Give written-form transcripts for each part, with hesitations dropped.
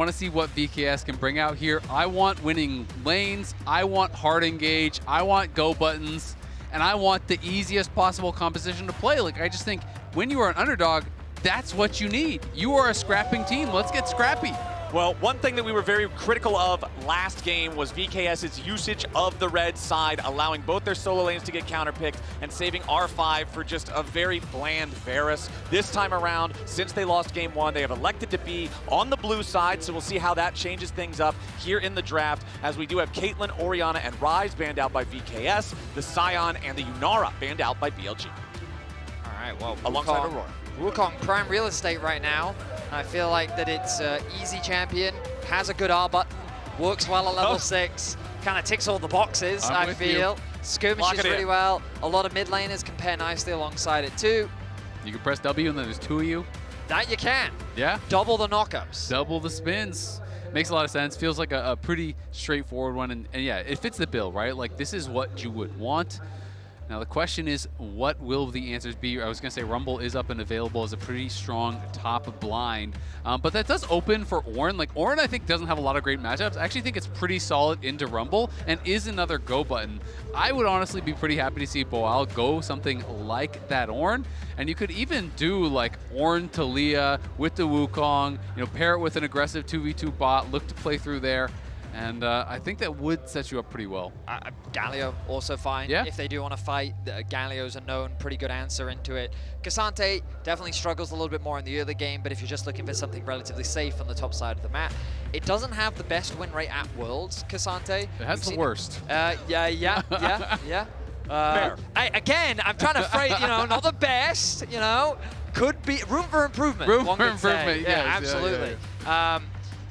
I want to see what VKS can bring out here. I want winning lanes. I want hard engage. I want go buttons. And I want the easiest possible composition to play. Like, I just think when you are an underdog, that's what you need. You are a scrapping team. Let's get scrappy. Well, one thing that we were very critical of last game was VKS's usage of the red side, allowing both their solo lanes to get counterpicked and saving R5 for just a very bland Varus. This time around, since they lost game 1, they have elected to be on the blue side, so we'll see how that changes things up here in the draft, as we do have Caitlyn, Orianna, and Ryze banned out by VKS, the Sion and the Yunara banned out by BLG. All right, well, Alongside Aurora. Wukong prime real estate right now. I feel like that it's easy champion, has a good R button, works well at level 6, kind of ticks all the boxes, I feel. Skirmishes really well. A lot of mid laners can pair nicely alongside it too. You can press W and then there's 2 of you. That you can. Yeah. Double the knockups. Double the spins. Makes a lot of sense. Feels like a pretty straightforward one. And yeah, it fits the bill, right? Like, this is what you would want. Now the question is, what will the answers be? I was going to say Rumble is up and available as a pretty strong top blind, but that does open for Ornn. Like, Ornn, I think, doesn't have a lot of great matchups. I actually think it's pretty solid into Rumble and is another go button. I would honestly be pretty happy to see Boal go something like that Ornn, and you could even do like Ornn Taliyah with the Wukong, you know, pair it with an aggressive 2v2 bot, look to play through there. And I think that would set you up pretty well. Galio also fine. Yeah. If they do want to fight, Galio's a known pretty good answer into it. K'Sante definitely struggles a little bit more in the early game, but if you're just looking for something relatively safe on the top side of the map, it doesn't have the best win rate at Worlds, K'Sante. It has the worst. Yeah. Fair. Again, I'm trying to phrase, you know, not the best, you know, could be room for improvement. Room one for could say. improvement, Yeah, yes, absolutely.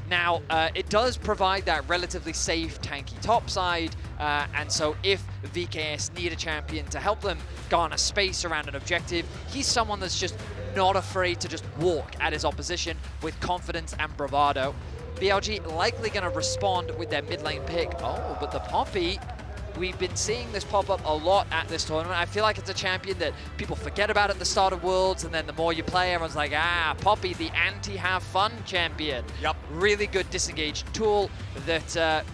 Now, it does provide that relatively safe, tanky top side, and so if VKS need a champion to help them garner space around an objective, he's someone that's just not afraid to just walk at his opposition with confidence and bravado. BLG likely going to respond with their mid lane pick. Oh, but the Poppy, we've been seeing this pop up a lot at this tournament. I feel like it's a champion that people forget about at the start of Worlds, and then the more you play, everyone's like, ah, Poppy, the anti-have-fun champion. Yep. Really good disengaged tool that,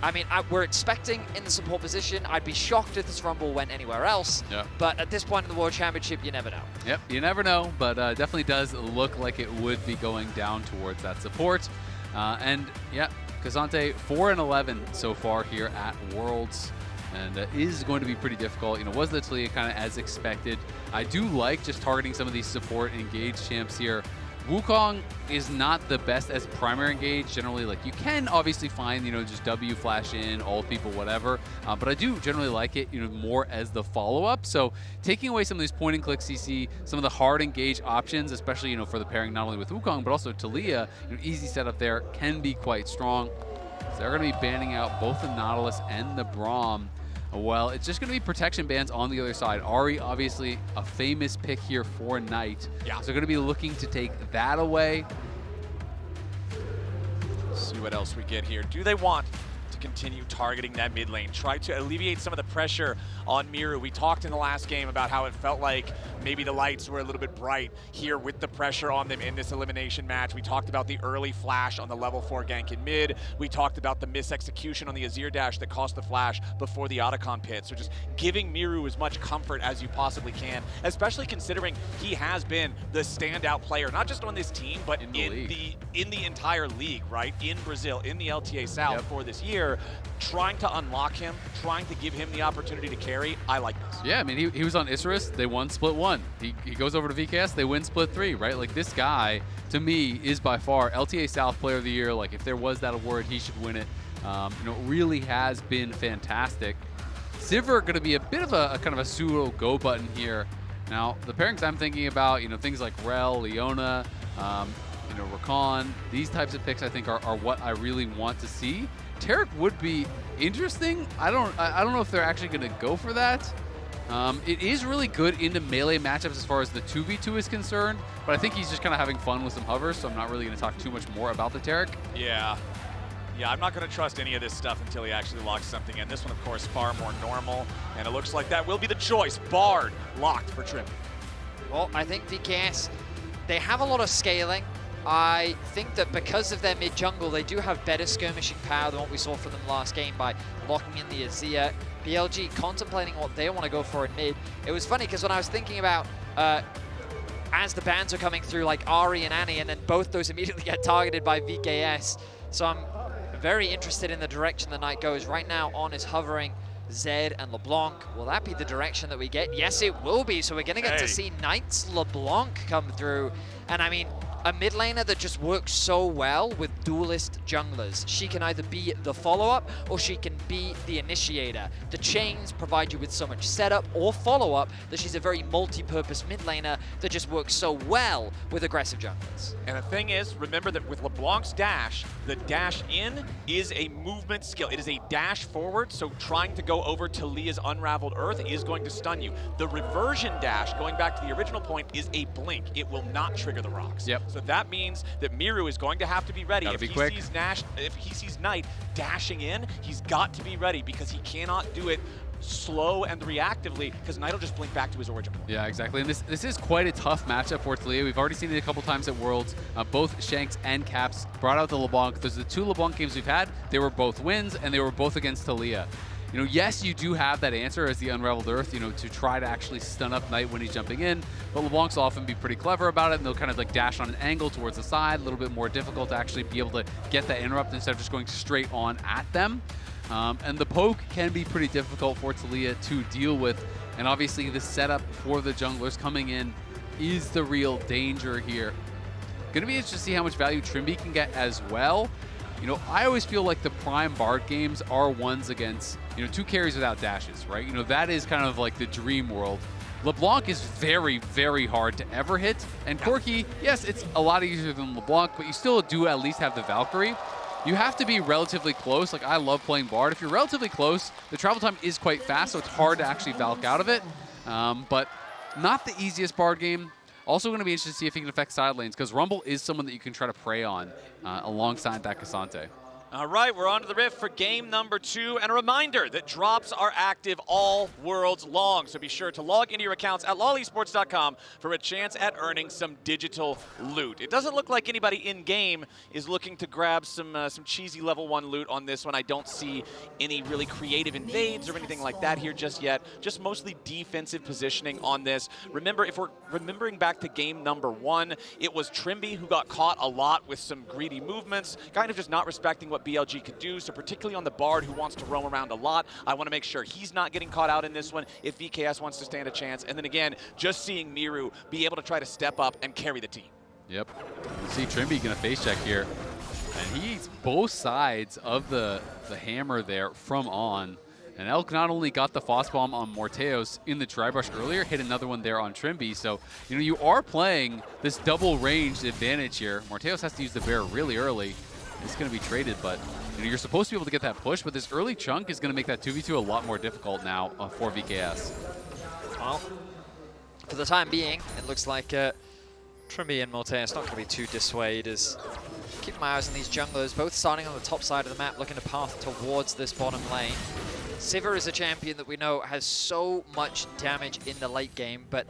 I mean, we're expecting in the support position. I'd be shocked if this Rumble went anywhere else. Yep. But at this point in the World Championship, you never know. Yep, you never know, but definitely does look like it would be going down towards that support. And yeah, K'Sante 4-11 so far here at Worlds, and is going to be pretty difficult. You know, was the Taliyah kind of as expected. I do like just targeting some of these support engaged champs here. Wukong is not the best as primary engage. Generally, like, you can obviously find, you know, just W flash in, ult people, whatever. But I do generally like it, you know, more as the follow-up. So taking away some of these point and click CC, some of the hard engage options, especially, you know, for the pairing not only with Wukong, but also Taliyah, you know, easy setup there can be quite strong. So they're going to be banning out both the Nautilus and the Braum. Well, it's just going to be protection bans on the other side. Ahri, obviously, a famous pick here for Knight. Yeah. So they're going to be looking to take that away. See what else we get here. Do they want to continue targeting that mid lane? Try to alleviate some of the pressure on Mireu. We talked in the last game about how it felt like maybe the lights were a little bit bright here with the pressure on them in this elimination match. We talked about the early flash on the level 4 gank in mid. We talked about the misexecution on the Azir dash that cost the flash before the Otacon pit. So just giving Mireu as much comfort as you possibly can, especially considering he has been the standout player, not just on this team, but in the entire league, right? In Brazil, in the LTA South for this year, trying to unlock him, trying to give him the opportunity to carry. I like this. Yeah, I mean, he was on Isurus, they won split 1. He goes over to VKS, they win split 3, right? Like, this guy, to me, is by far LTA South Player of the Year. Like, if there was that award, he should win it. You know, really has been fantastic. Sivir going to be a bit of a kind of a pseudo go button here. Now, the pairings I'm thinking about, you know, things like Rel, Leona, you know, Rakan, these types of picks I think are what I really want to see. Taric would be interesting. I don't know if they're actually going to go for that. It is really good into melee matchups as far as the 2v2 is concerned, but I think he's just kind of having fun with some hovers, so I'm not really going to talk too much more about the Taric. Yeah, I'm not going to trust any of this stuff until he actually locks something in. This one, of course, far more normal, and it looks like that will be the choice. Bard locked for Trymbi. Well, I think VKS, they have a lot of scaling. I think that because of their mid-jungle, they do have better skirmishing power than what we saw from them last game by locking in the Azir. BLG contemplating what they want to go for in mid. It was funny because when I was thinking about as the bans are coming through, like Ahri and Annie, and then both those immediately get targeted by VKS. So I'm very interested in the direction the Knight goes. Right now, On is hovering Zed and LeBlanc. Will that be the direction that we get? Yes, it will be. So we're going to get to see Knight's LeBlanc come through. And I mean, a mid laner that just works so well with duelist junglers. She can either be the follow-up or she can be the initiator. The chains provide you with so much setup or follow-up that she's a very multi-purpose mid laner that just works so well with aggressive junglers. And the thing is, remember that with LeBlanc's dash, the dash in is a movement skill. It is a dash forward, so trying to go over Taliyah's Unraveled Earth is going to stun you. The reversion dash, going back to the original point, is a blink. It will not trigger the rocks. Yep. So that means that Mireu is going to have to be ready. Gotta be quick. If he sees Knight dashing in, he's got to be ready because he cannot do it slow and reactively because Knight will just blink back to his origin point. Yeah, exactly. And this is quite a tough matchup for Taliyah. We've already seen it a couple times at Worlds. Both Shanks and Caps brought out the LeBlanc. Those are the 2 LeBlanc games we've had. They were both wins, and they were both against Taliyah. You know, yes, you do have that answer as the Unraveled Earth, you know, to try to actually stun up Knight when he's jumping in, but LeBlanc's often be pretty clever about it, and they'll kind of like dash on an angle towards the side, a little bit more difficult to actually be able to get that interrupt instead of just going straight on at them. And the poke can be pretty difficult for Taliyah to deal with, and obviously the setup for the junglers coming in is the real danger here. Gonna be interesting to see how much value Trymbi can get as well. You know, I always feel like the prime Bard games are ones against, you know, 2 carries without dashes, right? You know, that is kind of like the dream world. LeBlanc is very, very hard to ever hit. And Corki, yes, it's a lot easier than LeBlanc, but you still do at least have the Valkyrie. You have to be relatively close. Like, I love playing Bard. If you're relatively close, the travel time is quite fast, so it's hard to actually Valk out of it. But not the easiest Bard game. Also going to be interested to see if he can affect side lanes, because Rumble is someone that you can try to prey on alongside that Cassante. All right, we're on to the Rift for game number 2. And a reminder that drops are active all worlds long. So be sure to log into your accounts at lolesports.com for a chance at earning some digital loot. It doesn't look like anybody in-game is looking to grab some cheesy level 1 loot on this one. I don't see any really creative invades or anything like that here just yet. Just mostly defensive positioning on this. Remember, if we're remembering back to game number 1, it was Trymbi who got caught a lot with some greedy movements, kind of just not respecting what BLG could do, so particularly on the Bard who wants to roam around a lot, I want to make sure he's not getting caught out in this one if VKS wants to stand a chance. And then again, just seeing Mireu be able to try to step up and carry the team. Yep. You see Trymbi gonna face check here, and he eats both sides of the hammer there from On. And Elk not only got the Frost Bomb on Morttheus in the Dry Brush earlier, hit another one there on Trymbi. So, you know, you are playing this double ranged advantage here. Morttheus has to use the bear really early. It's going to be traded, but you know, you're supposed to be able to get that push, but this early chunk is going to make that 2v2 a lot more difficult now for VKS. Well, for the time being, it looks like Trymbi and Morttheus not going to be too dissuaded. As keep my eyes on these junglers, both starting on the top side of the map, looking to path towards this bottom lane. Sivir is a champion that we know has so much damage in the late game, but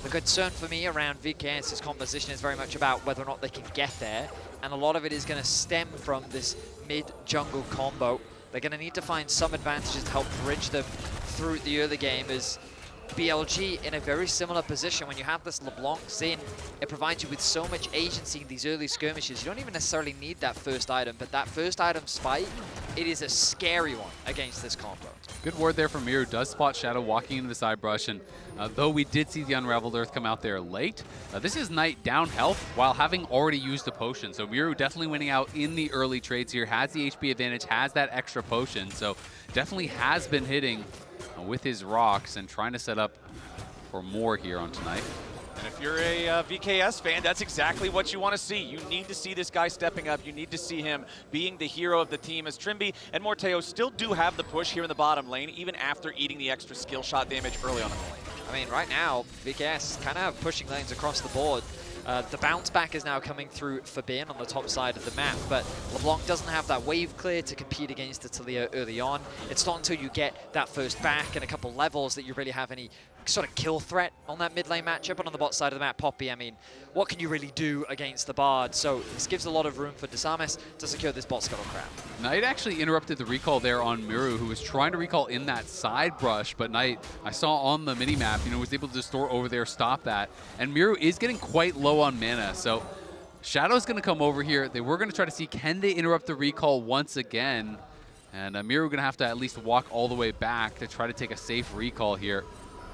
the concern for me around VKS's composition is very much about whether or not they can get there, and a lot of it is going to stem from this mid-jungle combo. They're going to need to find some advantages to help bridge them through the early game, as BLG in a very similar position. When you have this LeBlanc Xin, it provides you with so much agency in these early skirmishes. You don't even necessarily need that first item, but that first item spike, it is a scary one against this combo. Good word there from Mireu. Does spot Shadow walking into the side brush, and though we did see the Unraveled Earth come out there late, this is Knight down health while having already used the potion. So Mireu definitely winning out in the early trades here, has the HP advantage, has that extra potion, so definitely has been hitting with his rocks and trying to set up for more here on tonight. And if you're a VKS fan, that's exactly what you want to see. You need to see this guy stepping up. You need to see him being the hero of the team, as Trymbi and Morttheus still do have the push here in the bottom lane, even after eating the extra skill shot damage early on in the lane. I mean, right now, VKS is kind of pushing lanes across the board. The bounce back is now coming through for Bin on the top side of the map, but LeBlanc doesn't have that wave clear to compete against the Taliyah early on. It's not until you get that first back and a couple levels that you really have any sort of kill threat on that mid lane matchup, and on the bot side of the map, Poppy, I mean, what can you really do against the Bard? So this gives a lot of room for Disamis to secure this bot scuttle crab. Knight actually interrupted the recall there on Mireu, who was trying to recall in that side brush, but Knight, I saw on the minimap, you know, was able to just store over there, stop that. And Mireu is getting quite low on mana, so Shadow's going to come over here. They were going to try to see, can they interrupt the recall once again? And Mireu going to have to at least walk all the way back to try to take a safe recall here,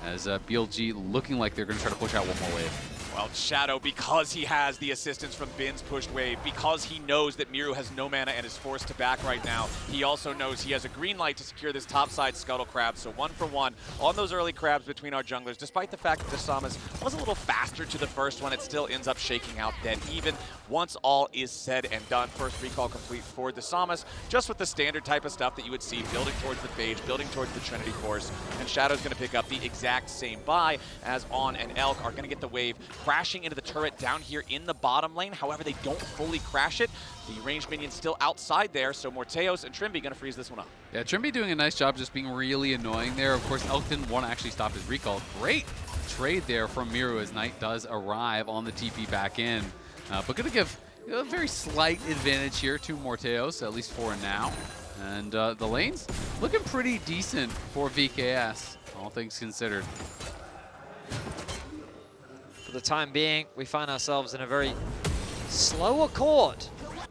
as BLG looking like they're going to try to push out one more wave. Well, Shadow, because he has the assistance from Bin's pushed wave, because he knows that Mireu has no mana and is forced to back right now, he also knows he has a green light to secure this topside Scuttle Crab. So 1 for 1 on those early crabs between our junglers. Despite the fact that Disamis was a little faster to the first one, it still ends up shaking out dead even. Once all is said and done, first recall complete for Disamis, just with the standard type of stuff that you would see, building towards the Phage, building towards the Trinity Force, and Shadow's going to pick up the exact same buy as On and Elk are going to get the wave crashing into the turret down here in the bottom lane. However, they don't fully crash it. The ranged minion's still outside there, so Morttheus and Trymbi going to freeze this one up. Yeah, Trymbi doing a nice job just being really annoying there. Of course, Elk didn't want to actually stop his recall. Great trade there from Mireu as Knight does arrive on the TP back in. But going to give a very slight advantage here to Morttheus, at least for now. And the lane's looking pretty decent for VKS, all things considered. For the time being, we find ourselves in a very slow accord.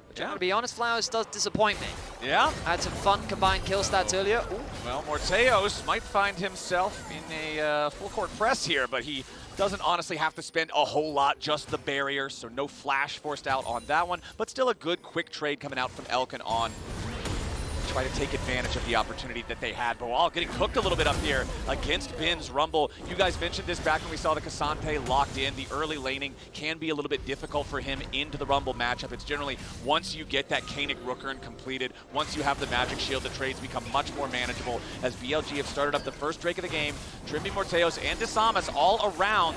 Which I'm going to be honest, Flowers does disappoint me. Yeah. I had some fun combined kill stats earlier. Ooh. Well, Morttheus might find himself in a full court press here, but he doesn't honestly have to spend a whole lot, just the barrier, so no flash forced out on that one, but still a good quick trade coming out from Elk and On. Try to take advantage of the opportunity that they had. Boal getting cooked a little bit up here against Bin's Rumble. You guys mentioned this back when we saw the Cassante locked in. The early laning can be a little bit difficult for him into the Rumble matchup. It's generally once you get that Kainic Rookern completed, once you have the Magic Shield, the trades become much more manageable as BLG have started up the first Drake of the game. Trymbi, Morttheus, and Disamis all around.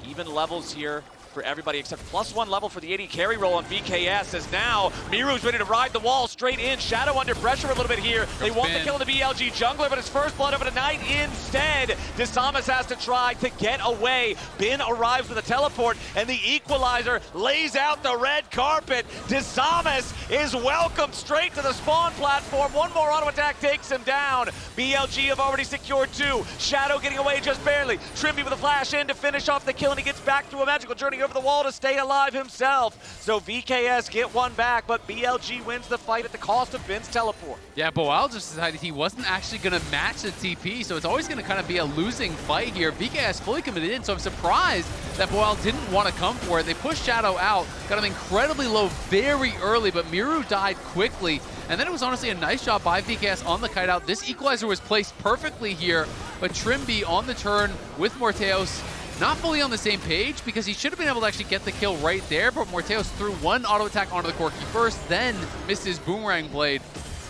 Even levels here for everybody except +1 level for the AD carry roll on VKS, as now Mireu's ready to ride the wall straight in. Shadow under pressure a little bit here. They want the kill of the BLG jungler, but it's first blood of the night instead. Disamis has to try to get away. Bin arrives with a teleport, and the equalizer lays out the red carpet. Disamis is welcomed straight to the spawn platform. One more auto attack takes him down. BLG have already secured 2. Shadow getting away just barely. Trymbi with a flash in to finish off the kill, and he gets back through a magical journey over the wall to stay alive himself. So VKS get one back, but BLG wins the fight at the cost of Bin's teleport. Yeah, Boal just decided he wasn't actually going to match the TP, so it's always going to kind of be a losing fight here. VKS fully committed in, so I'm surprised that Boal didn't want to come for it. They pushed Shadow out, got him incredibly low very early, but Mireu died quickly. And then it was honestly a nice job by VKS on the kite out. This equalizer was placed perfectly here, but Trymbi on the turn with Morttheus, not fully on the same page because he should have been able to actually get the kill right there, but Morttheus threw one auto attack onto the Corki first, then missed his boomerang blade.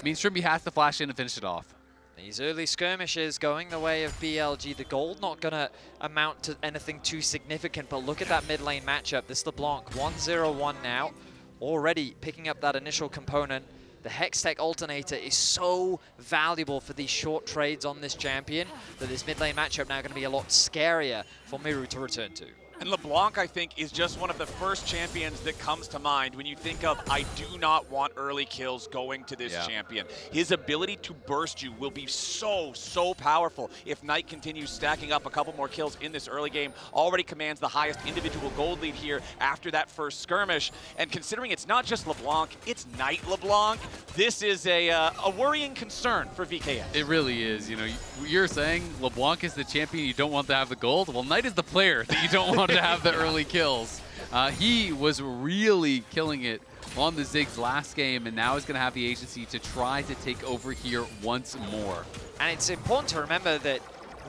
Means Trymbi has to flash in and finish it off. These early skirmishes going the way of BLG. The gold not going to amount to anything too significant, but look at that mid lane matchup. This LeBlanc 1-0-1 now, already picking up that initial component. The Hextech alternator is so valuable for these short trades on this champion that this mid lane matchup now going to be a lot scarier for Mireu to return to. And LeBlanc, I think, is just one of the first champions that comes to mind when you think of, I do not want early kills going to this champion. His ability to burst you will be so, so powerful if Knight continues stacking up a couple more kills in this early game. Already commands the highest individual gold lead here after that first skirmish. And considering it's not just LeBlanc, it's Knight LeBlanc, this is a worrying concern for VKS. It really is. You know, you're saying LeBlanc is the champion you don't want to have the gold. Well, Knight is the player that you don't want to have the early kills. He was really killing it on the Ziggs last game, and now is going to have the agency to try to take over here once more. And it's important to remember that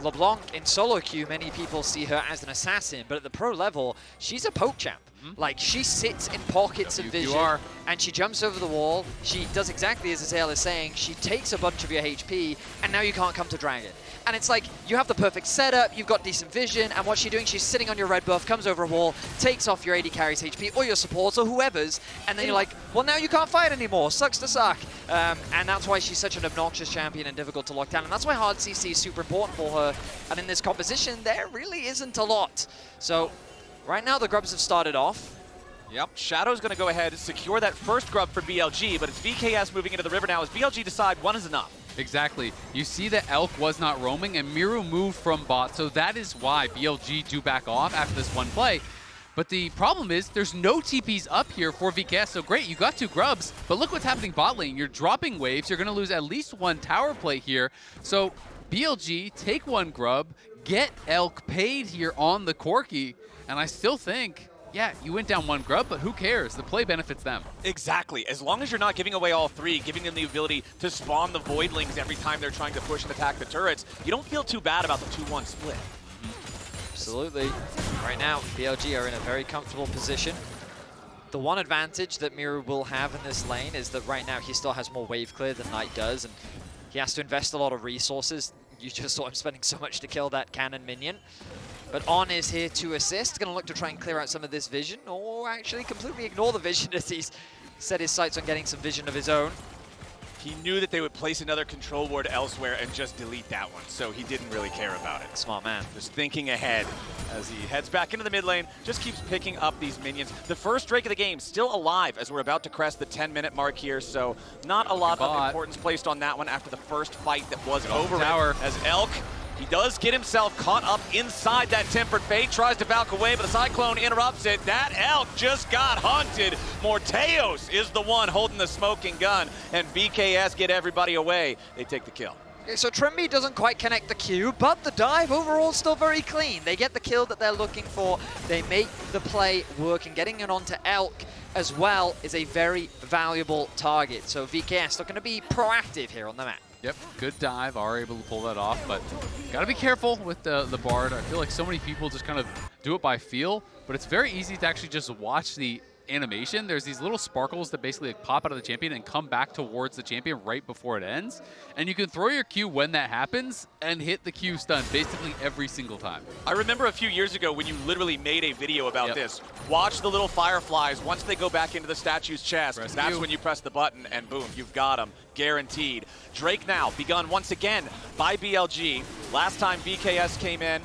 LeBlanc in solo queue, many people see her as an assassin, but at the pro level, she's a poke champ. Like, she sits in pockets of vision, and she jumps over the wall. She does exactly as Azale is saying. She takes a bunch of your HP, and now you can't come to Dragon. And it's like, you have the perfect setup, you've got decent vision, and what's she doing? She's sitting on your red buff, comes over a wall, takes off your AD carry's HP, or your supports, or whoever's, and then you're like, well, now you can't fight anymore. Sucks to suck. And that's why she's such an obnoxious champion and difficult to lock down, and that's why hard CC is super important for her. And in this composition, there really isn't a lot. So, right now, the Grubs have started off. Yep, Shadow's going to go ahead and secure that first Grub for BLG, but it's VKS moving into the river now as BLG decide one is enough. Exactly. You see that Elk was not roaming, and Mireu moved from bot, so that is why BLG do back off after this one play. But the problem is there's no TPs up here for VKS, so great, you got 2 Grubs, but look what's happening bot lane. You're dropping waves, you're going to lose at least 1 tower play here. So BLG, take 1 Grub, get Elk paid here on the Corki, and I still think, yeah, you went down 1 Grub, but who cares? The play benefits them. Exactly. As long as you're not giving away all 3, giving them the ability to spawn the Voidlings every time they're trying to push and attack the turrets, you don't feel too bad about the 2-1 split. Absolutely. Right now, BLG are in a very comfortable position. The one advantage that Mireu will have in this lane is that right now he still has more wave clear than Knight does, and he has to invest a lot of resources. You just saw him spending so much to kill that cannon minion. But On is here to assist, going to look to try and clear out some of this vision, or actually completely ignore the vision as he's set his sights on getting some vision of his own. He knew that they would place another control ward elsewhere and just delete that one, so he didn't really care about it. Smart man. Just thinking ahead as he heads back into the mid lane, just keeps picking up these minions. The first Drake of the game still alive as we're about to crest the 10-minute mark here, so not a lot of importance placed on that one after the first fight that was over. As Elk, he does get himself caught up inside that Tempered Fate, tries to Valk away, but the Cyclone interrupts it. That Elk just got hunted. Morttheus is the one holding the smoking gun, and BKS get everybody away. They take the kill. Okay, so Trymbi doesn't quite connect the Q, but the dive overall is still very clean. They get the kill that they're looking for. They make the play work, and getting it onto Elk as well is a very valuable target. So VKS looking to be proactive here on the map. Yep, good dive, are able to pull that off, but gotta be careful with the Bard. I feel like so many people just kind of do it by feel, but it's very easy to actually just watch the animation. There's these little sparkles that basically like pop out of the champion and come back towards the champion right before it ends. And you can throw your Q when that happens and hit the Q stun basically every single time. I remember a few years ago when you literally made a video about this. Watch the little fireflies. Once they go back into the statue's chest, that's when you press the button and boom, you've got them. Guaranteed. Drake now begun once again by BLG. Last time VKS came in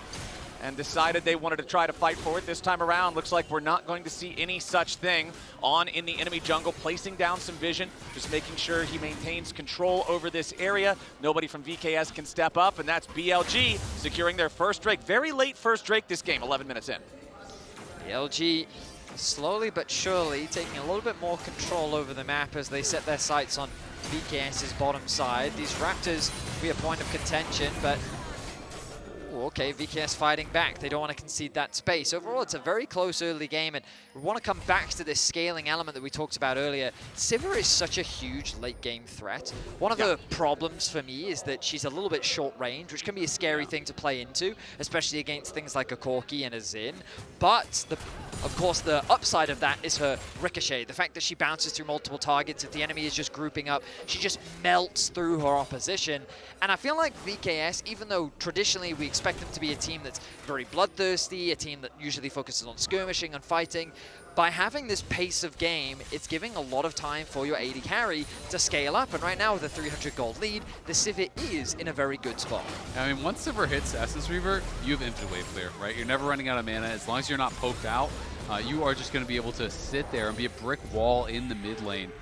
and decided they wanted to try to fight for it. This time around, looks like we're not going to see any such thing. On in the enemy jungle, placing down some vision, just making sure he maintains control over this area. Nobody from VKS can step up, and that's BLG securing their first Drake. Very late first Drake this game, 11 minutes in. BLG slowly but surely taking a little bit more control over the map as they set their sights on VKS's bottom side. These Raptors will be a point of contention, but okay, VKS fighting back. They don't want to concede that space. Overall, it's a very close early game, and we want to come back to this scaling element that we talked about earlier. Sivir is such a huge late game threat. One of the problems for me is that she's a little bit short range, which can be a scary thing to play into, especially against things like a Corki and a Xin. But of course, the upside of that is her ricochet. The fact that she bounces through multiple targets. If the enemy is just grouping up, she just melts through her opposition. And I feel like VKS, even though traditionally we expect them to be a team that's very bloodthirsty, a team that usually focuses on skirmishing and fighting, by having this pace of game, it's giving a lot of time for your AD carry to scale up. And right now with a 300 gold lead, the Sivir is in a very good spot. I mean, once Sivir hits Essence Reaver, you have infinite wave clear, right? You're never running out of mana. As long as you're not poked out, you are just going to be able to sit there and be a brick wall in the mid lane.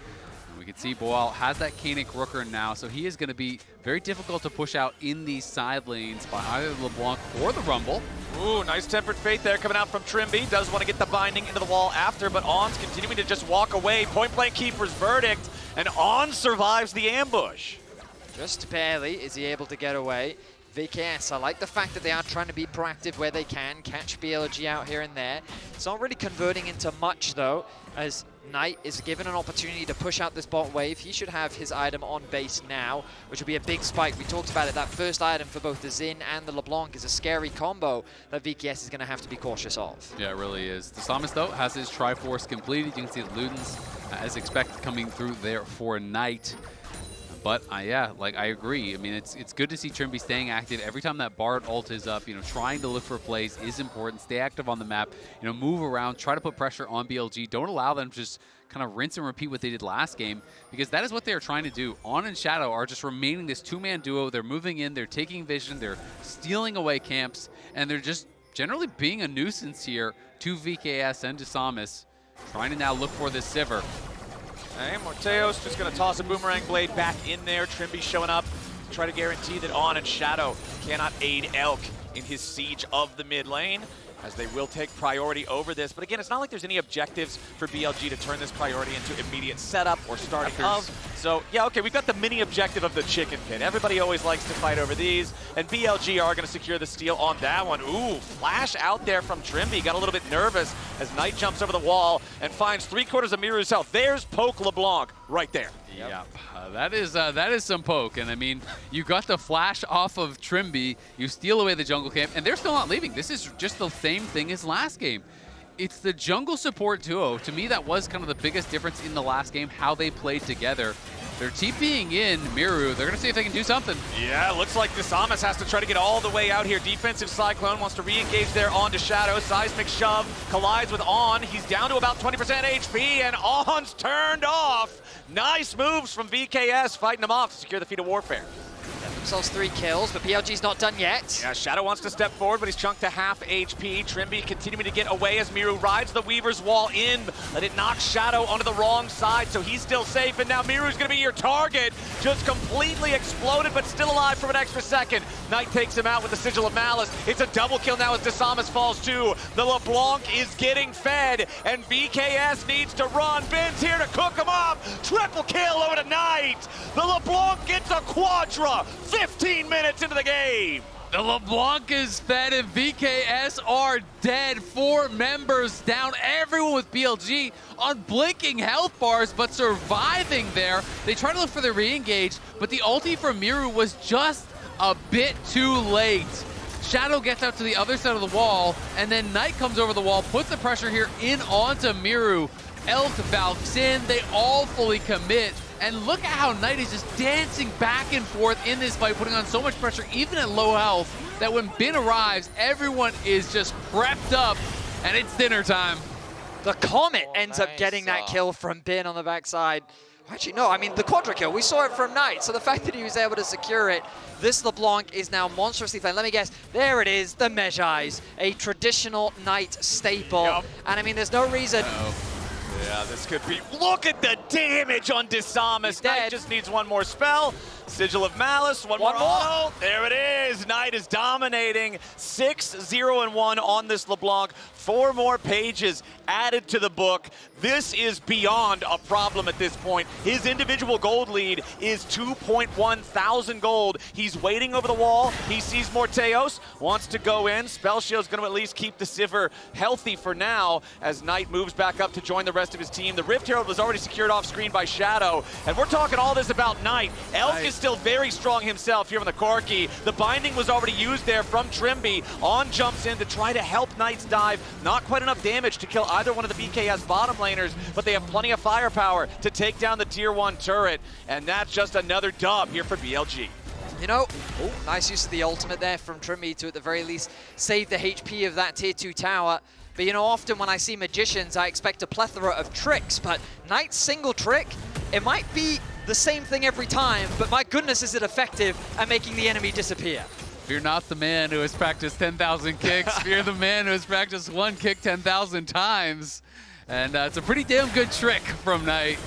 We can see Boal has that Canic Rooker now, so he is going to be very difficult to push out in these side lanes by either LeBlanc or the Rumble. Ooh, nice Tempered Fate there coming out from Trymbi. Does want to get the binding into the wall after, but On's continuing to just walk away. Point blank Keeper's verdict, and On survives the ambush. Just barely is he able to get away. VKS, I like the fact that they are trying to be proactive where they can, catch BLG out here and there. It's not really converting into much though, as Knight is given an opportunity to push out this bot wave. He should have his item on base now, which will be a big spike. We talked about it, that first item for both the Xin and the LeBlanc is a scary combo that VKS is going to have to be cautious of. Yeah, it really is. Disamis, though, has his Triforce completed. You can see the Ludens, as expected, coming through there for Knight. But yeah, like I agree. I mean, it's good to see Trymbi staying active. Every time that Bard ult is up, trying to look for plays is important. Stay active on the map, move around, try to put pressure on BLG. Don't allow them to just kind of rinse and repeat what they did last game, because that is what they are trying to do. On and Shadow are just remaining this two-man duo. They're moving in, they're taking vision, they're stealing away camps, and they're just generally being a nuisance here to VKS and Disamis, trying to now look for this Sivir. Okay, Morttheus just going to toss a boomerang blade back in there. Trymbi showing up to try to guarantee that On and Shadow cannot aid Elk in his siege of the mid lane, as they will take priority over this. But again, it's not like there's any objectives for BLG to turn this priority into immediate setup or starting of. So yeah, okay, we've got the mini objective of the chicken pit. Everybody always likes to fight over these, and BLG are going to secure the steal on that one. Ooh, flash out there from Trymbi. Got a little bit nervous as Knight jumps over the wall and finds 3/4 of Mireu's health. There's Poke LeBlanc right there. Yep. That is some poke, and I mean, you got the flash off of Trymbi, you steal away the jungle camp, and they're still not leaving. This is just the same thing as last game. It's the jungle support duo. To me, that was kind of the biggest difference in the last game, how they played together. They're TPing in Mireu. They're going to see if they can do something. Yeah, looks like Disamis has to try to get all the way out here. Defensive Cyclone wants to re-engage there onto Shadow. Seismic shove collides with On. He's down to about 20% HP, and On's turned off. Nice moves from VKS, fighting him off to secure the feat of warfare. Themselves 3 kills, but BLG's not done yet. Yeah, Shadow wants to step forward, but he's chunked to half HP. Trymbi continuing to get away as Mireu rides the Weaver's wall in, but it knocks Shadow onto the wrong side, so he's still safe, and now Mireu's gonna be your target. Just completely exploded, but still alive for an extra second. Knight takes him out with the Sigil of Malice. It's a double kill now as Disamis falls too. The LeBlanc is getting fed, and VKS needs to run. Ben's here to cook him up. Triple kill over to Knight. The LeBlanc gets a quadra. 15 minutes into the game. The LeBlanc is fed and VKS are dead. 4 members down, everyone with BLG on blinking health bars, but surviving there. They try to look for the re-engage, but the ulti from Mireu was just a bit too late. Shadow gets out to the other side of the wall, and then Knight comes over the wall, puts the pressure here in onto Mireu. Elk, Valk's in, they all fully commit. And look at how Knight is just dancing back and forth in this fight, putting on so much pressure, even at low health, that when Bin arrives, everyone is just prepped up, and it's dinner time. The Comet ends up getting that kill from Bin on the backside. Actually, no, I mean, the quadra kill, we saw it from Knight, so the fact that he was able to secure it, this LeBlanc is now monstrously fed. Let me guess, there it is, the Mejais, a traditional Knight staple. Yep. And I mean, there's no reason... Yeah, this could be... Look at the damage on Disamis. Knight just needs one more spell. Sigil of Malice, one more auto. There it is. Knight is dominating. 6-0-1 on this LeBlanc. 4 more pages added to the book. This is beyond a problem at this point. His individual gold lead is 2.1 thousand gold. He's waiting over the wall. He sees Morttheus, wants to go in. Spell Shield's going to at least keep the Sivir healthy for now as Knight moves back up to join the rest of his team. The Rift Herald was already secured off screen by Shadow. And we're talking all this about Knight. Elk is still very strong himself here on the Corki. The binding was already used there from Trymbi. On jumps in to try to help Knight's dive. Not quite enough damage to kill either one of the BKS bottom laners, but they have plenty of firepower to take down the tier 1 turret. And that's just another dub here for BLG. You know, nice use of the ultimate there from Trymbi to at the very least save the HP of that tier 2 tower. But you know, often when I see magicians, I expect a plethora of tricks, but Knight's single trick, it might be the same thing every time, but my goodness is it effective at making the enemy disappear. Fear not the man who has practiced 10,000 kicks. Fear the man who has practiced 1 kick 10,000 times. And it's a pretty damn good trick from Knight.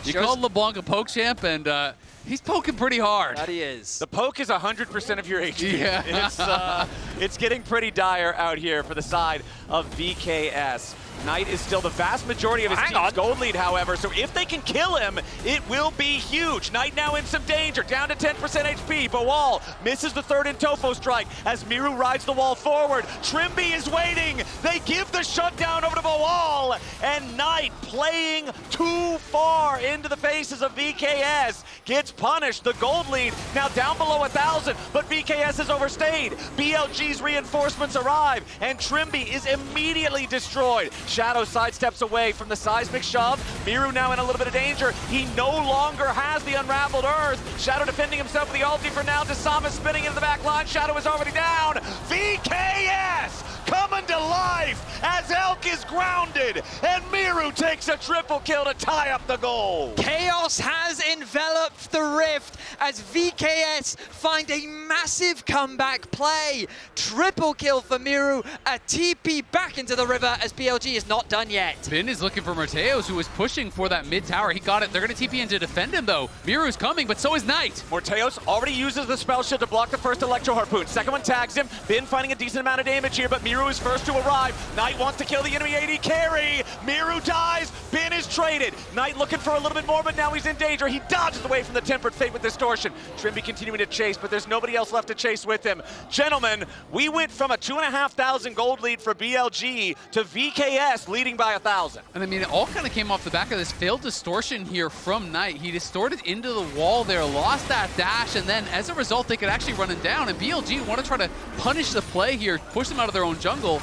You called LeBlanc a poke champ, and he's poking pretty hard. That he is. The poke is 100% of your HP. Yeah. It's getting pretty dire out here for the side of VKS. Knight is still the vast majority of his team's gold lead, however, so if they can kill him, it will be huge. Knight now in some danger, down to 10% HP. Boal misses the third Intofo strike as Mireu rides the wall forward. Trymbi is waiting. They give the shutdown over to Boal, and Knight, playing too far into the faces of VKS, gets punished. The gold lead now down below 1,000, but VKS has overstayed. BLG's reinforcements arrive, and Trymbi is immediately destroyed. Shadow sidesteps away from the seismic shove. Mireu now in a little bit of danger. He no longer has the unraveled earth. Shadow defending himself with the ulti for now. Disamis spinning into the back line. Shadow is already down. VKS coming to life as Elk is grounded, and Mireu takes a triple kill to tie up the goal. Chaos has enveloped the rift as VKS find a massive comeback play. Triple kill for Mireu, a TP back into the river as BLG is not done yet. Bin is looking for Morttheus, who was pushing for that mid tower. He got it. They're going to TP in to defend him, though. Mireu's coming, but so is Knight. Morttheus already uses the spell shield to block the first Electro Harpoon. Second one tags him. Bin finding a decent amount of damage here, but Mireu is first to arrive. Knight wants to kill the enemy AD carry. Mireu dies. Bin is traded. Knight looking for a little bit more, but now he's in danger. He dodges away from the Tempered Fate with Distortion. Trymbi continuing to chase, but there's nobody else left to chase with him. Gentlemen, we went from a 2,500 gold lead for BLG to VKS leading by 1,000. And I mean, it all kind of came off the back of this failed distortion here from Knight. He distorted into the wall there, lost that dash, and then as a result, they could actually run him down. And BLG want to try to punish the play here, push them out of their own jungle.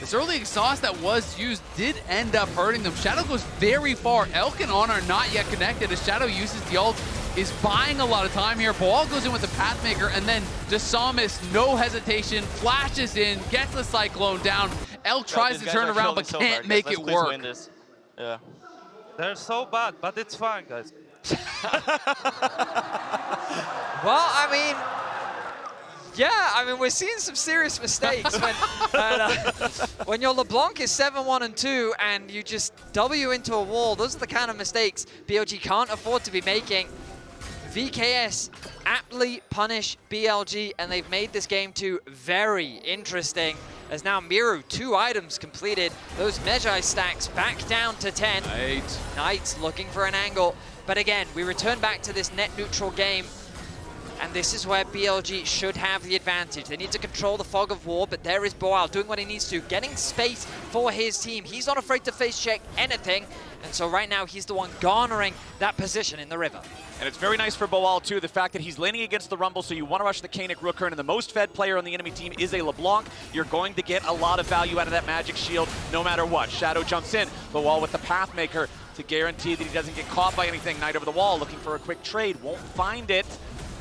This early exhaust that was used did end up hurting them. Shadow goes very far. Elk and On are not yet connected as Shadow uses the ult, is buying a lot of time here. Boal goes in with the Pathmaker, and then Disamis, no hesitation, flashes in, gets the Cyclone down. Elk tries to turn around, but can't make it work. Win this. Yeah. They're so bad, but it's fine, guys. Well, I mean, we're seeing some serious mistakes when your LeBlanc is 7-1-2 and you just W into a wall. Those are the kind of mistakes BLG can't afford to be making. VKS aptly punish BLG, and they've made this game 2 very interesting. As now Mireu, 2 items completed. Those Magi stacks back down to 10. Knight's looking for an angle. But again, we return back to this net neutral game. And this is where BLG should have the advantage. They need to control the fog of war, but there is Boal doing what he needs to, getting space for his team. He's not afraid to face check anything, and so right now he's the one garnering that position in the river. And it's very nice for Boal, too, the fact that he's laning against the Rumble, so you want to rush the Kanik Rookern, and the most fed player on the enemy team is a LeBlanc. You're going to get a lot of value out of that magic shield no matter what. Shadow jumps in, Boal with the Pathmaker to guarantee that he doesn't get caught by anything. Knight over the wall, looking for a quick trade, won't find it.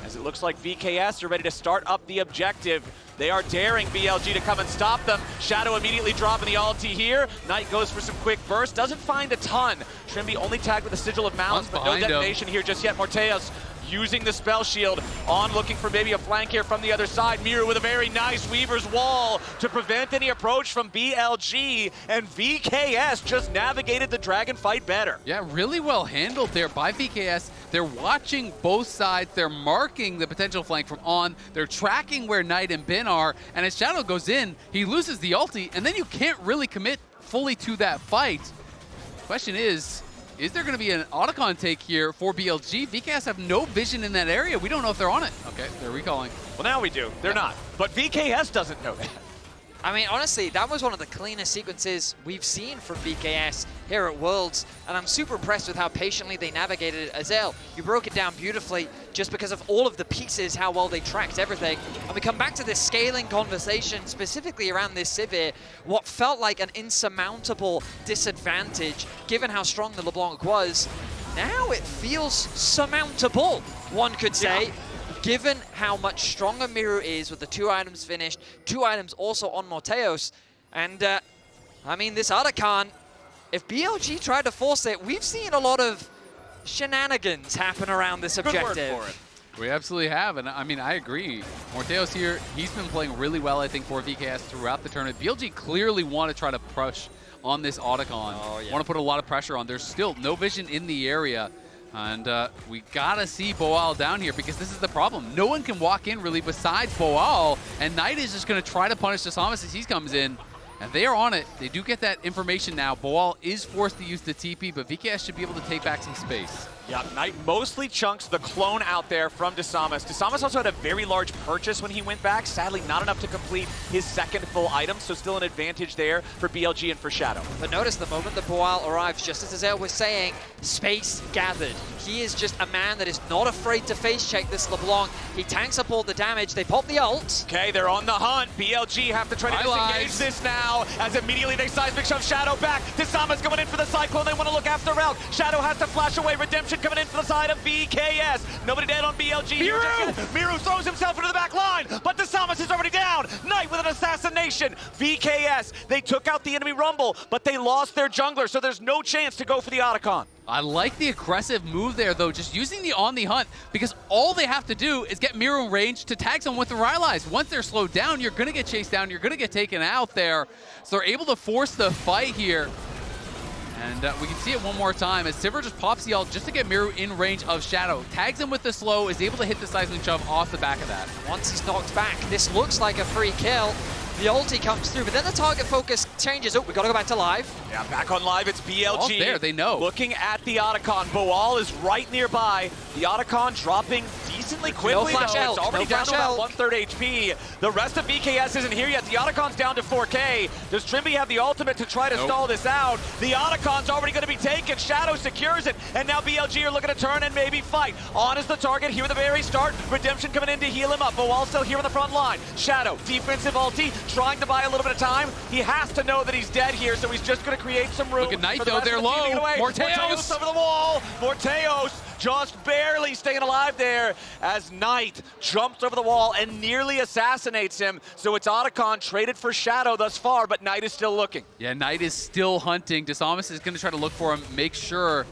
As it looks like VKS are ready to start up the objective. They are daring BLG to come and stop them. Shadow immediately dropping the ulti here. Knight goes for some quick burst, doesn't find a ton. Trymbi only tagged with a Sigil of Malice, but no detonation here just yet. Morttheus using the spell shield, On looking for maybe a flank here from the other side. Mireu with a very nice Weaver's Wall to prevent any approach from BLG, and VKS just navigated the dragon fight better. Yeah, really well handled there by VKS. They're watching both sides. They're marking the potential flank from On. They're tracking where Knight and Bin are, and as Shadow goes in, he loses the ulti, and then you can't really commit fully to that fight. Question is there going to be an Otacon take here for BLG? VKS have no vision in that area. We don't know if they're on it. Okay, they're recalling. Well, now we do. They're not. But VKS doesn't know that. I mean, honestly, that was one of the cleanest sequences we've seen from VKS here at Worlds, and I'm super impressed with how patiently they navigated it. Azel, you broke it down beautifully just because of all of the pieces, how well they tracked everything. And we come back to this scaling conversation, specifically around this Sivir, what felt like an insurmountable disadvantage, given how strong the LeBlanc was. Now it feels surmountable, one could say. Yeah. Given how much stronger Mireu is with the 2 items finished, 2 items also on Morttheus, and I mean, this Otacon, if BLG tried to force it, we've seen a lot of shenanigans happen around this objective. Good word for it. We absolutely have, and I mean, I agree. Morttheus here, he's been playing really well, I think, for VKS throughout the tournament. BLG clearly want to try to push on this Otacon. Oh, yeah. Want to put a lot of pressure on. There's still no vision in the area. And we gotta see Boal down here because this is the problem. No one can walk in really besides Boal, and Knight is just gonna try to punish Disamis as he comes in. And they are on it. They do get that information now. Boal is forced to use the TP, but VKS should be able to take back some space. Yeah, Knight mostly chunks the clone out there from Disamis. Disamis also had a very large purchase when he went back. Sadly, not enough to complete his second full item, so still an advantage there for BLG and for Shadow. But notice the moment that Boal arrives, just as Zhao was saying, space gathered. He is just a man that is not afraid to face check this LeBlanc. He tanks up all the damage. They pop the ult. Okay, they're on the hunt. BLG have to try to disengage this now, as immediately they seismic shove Shadow back. Disamis going in for the Cyclone. They want to look after Rel. Shadow has to flash away. Redemption coming in for the side of VKS. Nobody dead on BLG. Mireu throws himself into the back line, but Disamis is already down. Knight with an assassination. VKS, they took out the enemy Rumble, but they lost their jungler, so there's no chance to go for the Otacon. I like the aggressive move there, though, just using the on the hunt, because all they have to do is get Mireu in range to tag someone with the Rylai's. Once they're slowed down, you're going to get chased down, you're going to get taken out there. So they're able to force the fight here. And we can see it one more time as Sivir just pops the ult just to get Mireu in range of Shadow. Tags him with the slow, is able to hit the seismic shove off the back of that. Once he's knocked back, this looks like a free kill. The ulti comes through, but then the target focus changes. Oh, we gotta go back to live. Yeah, back on live, it's BLG. Oh, there, they know. Looking at the Otacon. Boal is right nearby. The Otacon dropping decently quickly, flash though. out, It's already no down flash to about out. 1/3 HP. The rest of VKS isn't here yet. The Otacon's down to 4K. Does Trymbi have the ultimate to try to stall this out? The Otacon's already gonna be taken. Shadow secures it, and now BLG are looking to turn and maybe fight. On is the target here at the very start. Redemption coming in to heal him up. Boal still here on the front line. Shadow, defensive ulti, trying to buy a little bit of time. He has to know that he's dead here, so he's just going to create some room. Look at Knight, for the though, rest they're of the team to low. get away. Morttheus over the wall. Morttheus just barely staying alive there as Knight jumps over the wall and nearly assassinates him. So it's Otacon traded for Shadow thus far, but Knight is still looking. Yeah, Knight is still hunting. Disamis is going to try to look for him, make sure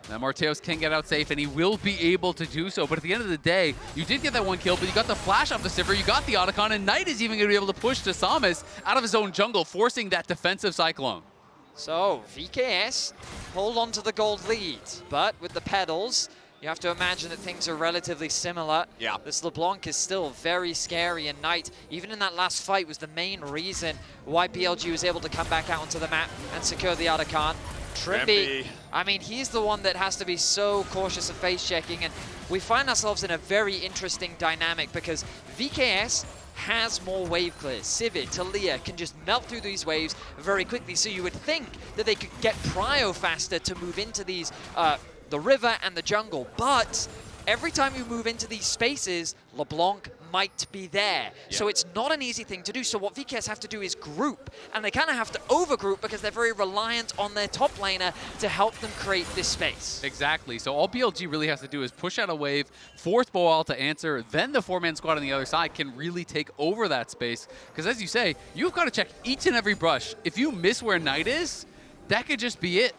that Morttheus can get out safe, and he will be able to do so. But at the end of the day, you did get that one kill, but you got the flash off the Sivir, you got the Otacon, and Knight is even going to be able to push Disamis out of his own jungle, forcing that defensive Cyclone. So VKS hold on to the gold lead, but with the pedals, you have to imagine that things are relatively similar. Yeah. This LeBlanc is still very scary, and Knight, even in that last fight, was the main reason why BLG was able to come back out onto the map and secure the Otacon. Trymbi, I mean, he's the one that has to be so cautious of face checking, and we find ourselves in a very interesting dynamic because VKS has more wave clears. Sivir, Taliyah can just melt through these waves very quickly, so you would think that they could get prio faster to move into these, the river and the jungle, but every time you move into these spaces, LeBlanc might be there. Yeah. So it's not an easy thing to do. So what VKS have to do is group, and they kind of have to overgroup because they're very reliant on their top laner to help them create this space. Exactly. So all BLG really has to do is push out a wave, force Boal to answer, then the four-man squad on the other side can really take over that space. Because as you say, you've got to check each and every brush. If you miss where Knight is, that could just be it.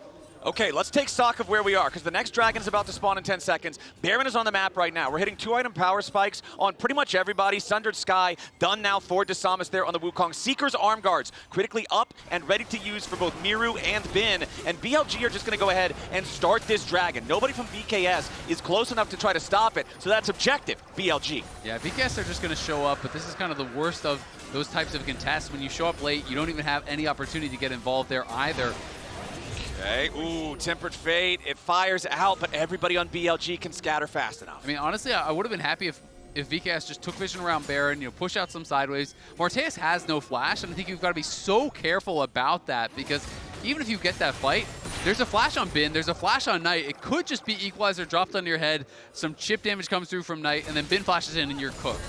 Okay, let's take stock of where we are, because the next dragon is about to spawn in 10 seconds. Baron is on the map right now. We're hitting 2-item power spikes on pretty much everybody. Sundered Sky done now for Disamis there on the Wukong. Seeker's arm guards critically up and ready to use for both Mireu and Bin. And BLG are just going to go ahead and start this dragon. Nobody from VKS is close enough to try to stop it, so that's objective, BLG. Yeah, VKS are just going to show up, but this is kind of the worst of those types of contests. When you show up late, you don't even have any opportunity to get involved there either. Okay, ooh, Tempered Fate, it fires out, but everybody on BLG can scatter fast enough. I mean, honestly, I would have been happy if VKS just took vision around Baron, push out some sideways. Morttheus has no flash, and I think you've got to be so careful about that, because even if you get that fight, there's a flash on Bin, there's a flash on Knight. It could just be Equalizer dropped on your head, some chip damage comes through from Knight, and then Bin flashes in and you're cooked.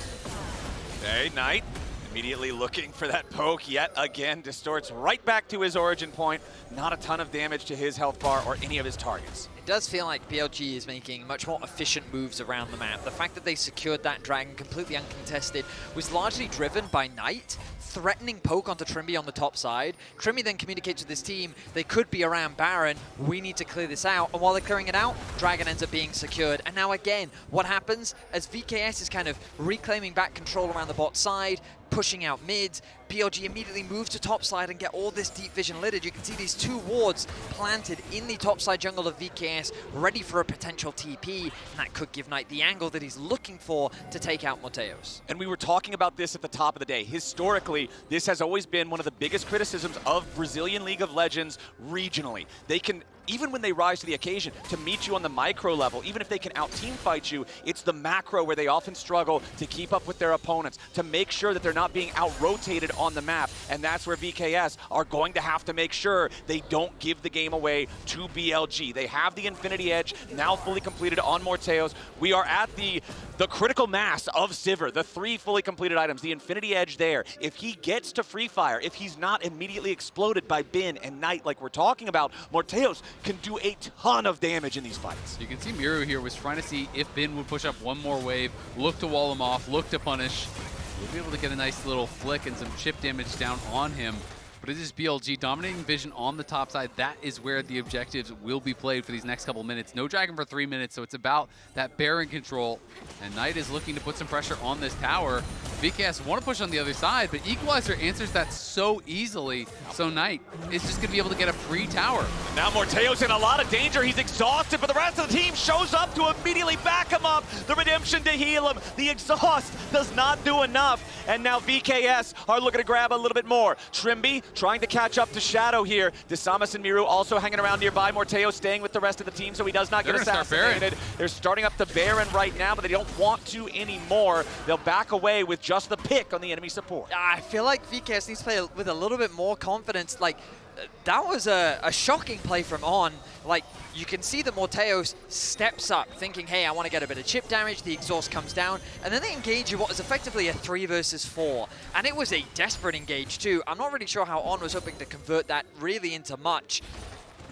Okay, Knight immediately looking for that poke yet again, distorts right back to his origin point. Not a ton of damage to his health bar or any of his targets. It does feel like BLG is making much more efficient moves around the map. The fact that they secured that dragon completely uncontested was largely driven by Knight threatening poke onto Trymbi on the top side. Trymbi then communicates with his team, they could be around Baron, we need to clear this out. And while they're clearing it out, dragon ends up being secured. And now again, what happens as VKS is kind of reclaiming back control around the bot side, pushing out mids. BLG immediately moves to top side and get all this deep vision littered. You can see these 2 wards planted in the top side jungle of VKS, ready for a potential TP, and that could give Knight the angle that he's looking for to take out Morttheus. And we were talking about this at the top of the day. Historically, this has always been one of the biggest criticisms of Brazilian League of Legends regionally. They can, even when they rise to the occasion, to meet you on the micro level, even if they can out-team fight you, it's the macro where they often struggle to keep up with their opponents, to make sure that they're not being out-rotated on the map. And that's where VKS are going to have to make sure they don't give the game away to BLG. They have the Infinity Edge now fully completed on Morttheus. We are at the critical mass of Sivir, the 3 fully completed items, the Infinity Edge there. If he gets to Free Fire, if he's not immediately exploded by Bin and Knight like we're talking about, Morttheus can do a ton of damage in these fights. You can see Mireu here was trying to see if Bin would push up one more wave, look to wall him off, look to punish. We'll be able to get a nice little flick and some chip damage down on him. But it is BLG dominating vision on the top side. That is where the objectives will be played for these next couple minutes. No Dragon for 3 minutes, so it's about that Baron control. And Knight is looking to put some pressure on this tower. VKS want to push on the other side, but Equalizer answers that so easily. So Knight is just going to be able to get a free tower. Now Morttheus in a lot of danger. He's exhausted, but the rest of the team shows up to immediately back him up. The redemption to heal him. The exhaust does not do enough. And now VKS are looking to grab a little bit more. Trymbi trying to catch up to Shadow here. Disamis and Mireu also hanging around nearby. Morttheus staying with the rest of the team so he does not get assassinated. They're starting up the Baron right now, but they don't want to anymore. They'll back away with just the pick on the enemy support. I feel like VKS needs to play with a little bit more confidence. Like, that was a shocking play from On. Like, you can see that Morttheus steps up, thinking, hey, I want to get a bit of chip damage. The exhaust comes down, and then they engage in what is effectively a 3 versus 4. And it was a desperate engage, too. I'm not really sure how On was hoping to convert that really into much.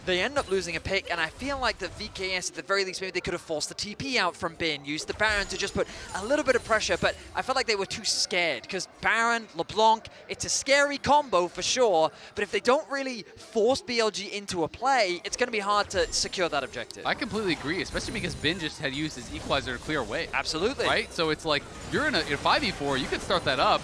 They end up losing a pick, and I feel like that VKS, at the very least, maybe they could have forced the TP out from Bin, used the Baron to just put a little bit of pressure, but I felt like they were too scared, because Baron, LeBlanc, it's a scary combo for sure, but if they don't really force BLG into a play, it's going to be hard to secure that objective. I completely agree, especially because Bin just had used his Equalizer to clear away. Absolutely. Right? So it's like, you're in a 5v4, you could start that up,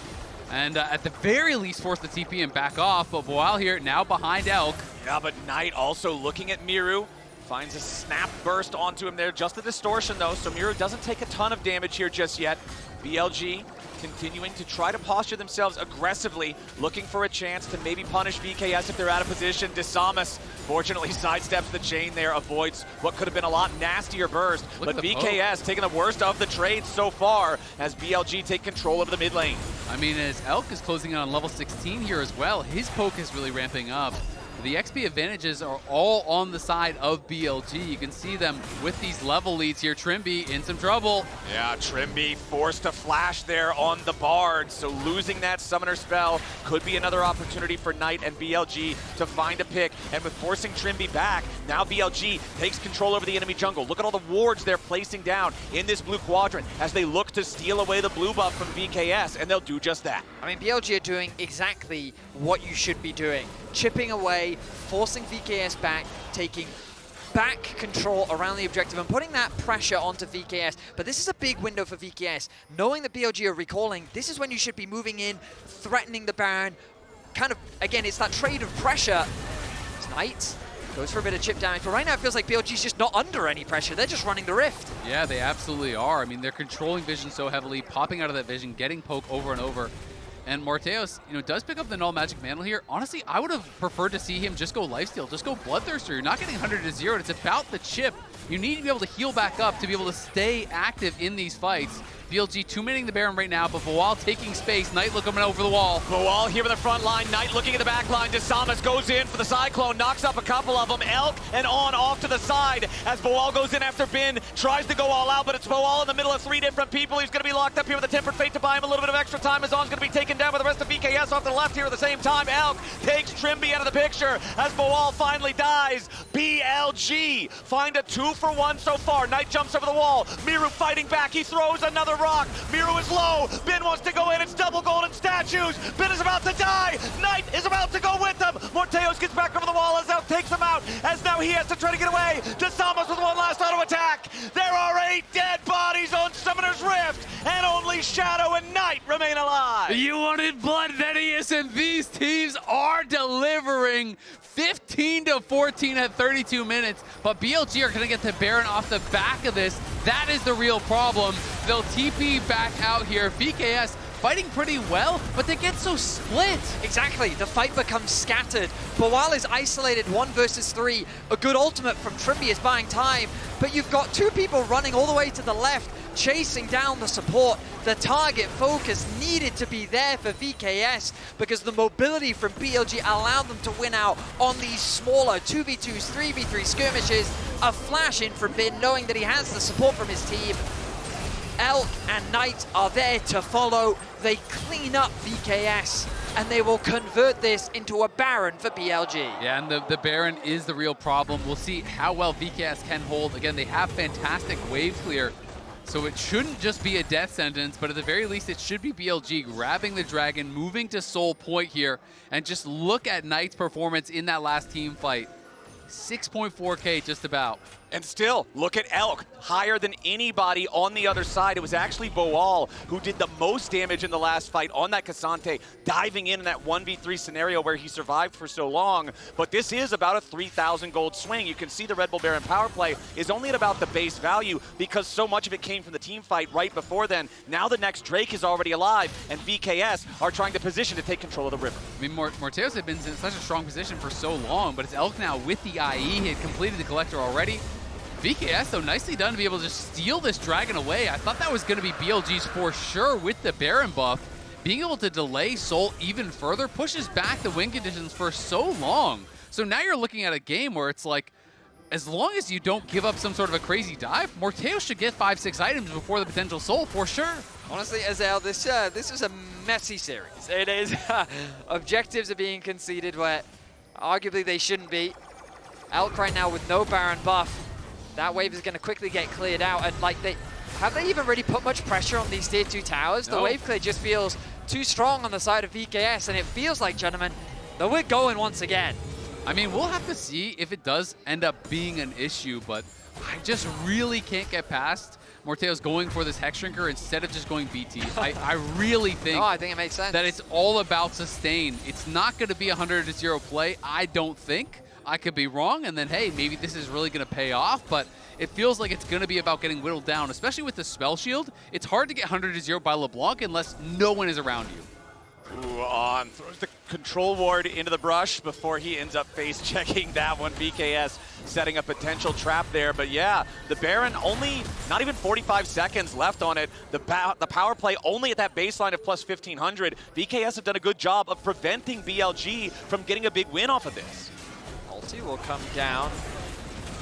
and at the very least force the TP and back off, but Boal here now behind Elk. Yeah, but Knight also looking at Mireu. Finds a snap burst onto him there. Just the distortion, though, so Mireu doesn't take a ton of damage here just yet. BLG continuing to try to posture themselves aggressively, looking for a chance to maybe punish VKS if they're out of position. Disamis, fortunately, sidesteps the chain there, avoids what could have been a lot nastier burst. But VKS taking the worst of the trades so far as BLG take control of the mid lane. I mean, as Elk is closing in on level 16 here as well, his poke is really ramping up. The XP advantages are all on the side of BLG. You can see them with these level leads here. Trymbi in some trouble. Yeah, Trymbi forced to flash there on the Bard, so losing that summoner spell could be another opportunity for Knight and BLG to find a pick. And with forcing Trymbi back, now BLG takes control over the enemy jungle. Look at all the wards they're placing down in this blue quadrant as they look to steal away the blue buff from VKS, and they'll do just that. I mean, BLG are doing exactly what you should be doing. Chipping away, forcing VKS back, taking back control around the objective and putting that pressure onto VKS. But this is a big window for VKS. Knowing that BLG are recalling, this is when you should be moving in, threatening the Baron. Kind of, again, it's that trade of pressure. It's Knight. Goes for a bit of chip damage, but right now it feels like BLG's just not under any pressure. They're just running the Rift. Yeah, they absolutely are. I mean, they're controlling vision so heavily, popping out of that vision, getting poke over and over. And Morttheus, does pick up the null magic mantle here. Honestly, I would have preferred to see him just go lifesteal, just go bloodthirster. You're not getting 100 to 0. It's about the chip. You need to be able to heal back up to be able to stay active in these fights. BLG 2-minning the Baron right now, but Boal taking space. Knight looking over the wall. Boal here in the front line. Knight looking at the back line. Disamis goes in for the Cyclone, knocks up a couple of them. Elk and On off to the side as Boal goes in after Bin. Tries to go all out, but it's Boal in the middle of 3 different people. He's going to be locked up here with a Tempered Fate to buy him a little bit of extra time as On's going to be taken down by the rest of VKS off to the left here at the same time. Elk takes Trymbi out of the picture as Boal finally dies. BLG find a 2-for-1 so far. Knight jumps over the wall. Mireu fighting back. He throws another rock. Mireu is low. Bin wants to go in. It's double golden statues. Bin is about to die. Knight is about to go with them. Morttheus gets back over the wall as Elk takes him out. As now he has to try to get away. Disamis with one last auto attack. There are 8 dead bodies on Summoner's Rift. And only Shadow and Knight Knight remain alive. You wanted blood, Venius, and these teams are delivering. 15 to 14 at 32 minutes, but BLG are gonna get the Baron off the back of this. That is the real problem. They'll TP back out here. VKS fighting pretty well, but they get so split. Exactly, the fight becomes scattered. Boal is isolated 1 versus 3. A good ultimate from Trymbi is buying time, but you've got 2 people running all the way to the left, chasing down the support. The target focus needed to be there for VKS because the mobility from BLG allowed them to win out on these smaller 2v2s, 3v3 skirmishes. A flash in from Bin, knowing that he has the support from his team. Elk and Knight are there to follow. They clean up VKS, and they will convert this into a Baron for BLG. Yeah, and the Baron is the real problem. We'll see how well VKS can hold. Again, they have fantastic wave clear, so it shouldn't just be a death sentence, but at the very least, it should be BLG grabbing the Dragon, moving to Soul Point here, and just look at Knight's performance in that last team fight. 6.4K just about. And still, look at Elk, higher than anybody on the other side. It was actually Boal who did the most damage in the last fight on that Cassante, diving in that 1v3 scenario where he survived for so long. But this is about a 3,000 gold swing. You can see the Red Bull Baron power play is only at about the base value because so much of it came from the team fight right before then. Now the next Drake is already alive, and VKS are trying to position to take control of the river. I mean, Morttheus had been in such a strong position for so long, but it's Elk now with the IE. He had completed the Collector already. VKS, though, nicely done to be able to just steal this Dragon away. I thought that was going to be BLG's for sure with the Baron buff. Being able to delay Soul even further pushes back the win conditions for so long. So now you're looking at a game where it's like, as long as you don't give up some sort of a crazy dive, Morttheus should get 5-6 items before the potential Soul for sure. Honestly, Azel, this is a messy series. It is. Objectives are being conceded where arguably they shouldn't be. Elk right now with no Baron buff. That wave is going to quickly get cleared out, and like have they even really put much pressure on these tier 2 towers? No. The wave clear just feels too strong on the side of VKS, and it feels like, gentlemen, that we're going once again. I mean, we'll have to see if it does end up being an issue, but I just really can't get past Morttheus going for this Hex Shrinker instead of just going BT. I really think, I think it makes sense. that it's all about sustain. It's not going to be a 100-0 play, I don't think. I could be wrong, and then, hey, maybe this is really going to pay off, but it feels like it's going to be about getting whittled down, especially with the Spell Shield. It's hard to get 100-0 by LeBlanc unless no one is around you. Ooh, on throws the control ward into the brush before he ends up face checking that one. VKS setting a potential trap there, but yeah, the Baron only not even 45 seconds left on it. The power play only at that baseline of plus 1500. VKS have done a good job of preventing BLG from getting a big win off of this. Ulti will come down.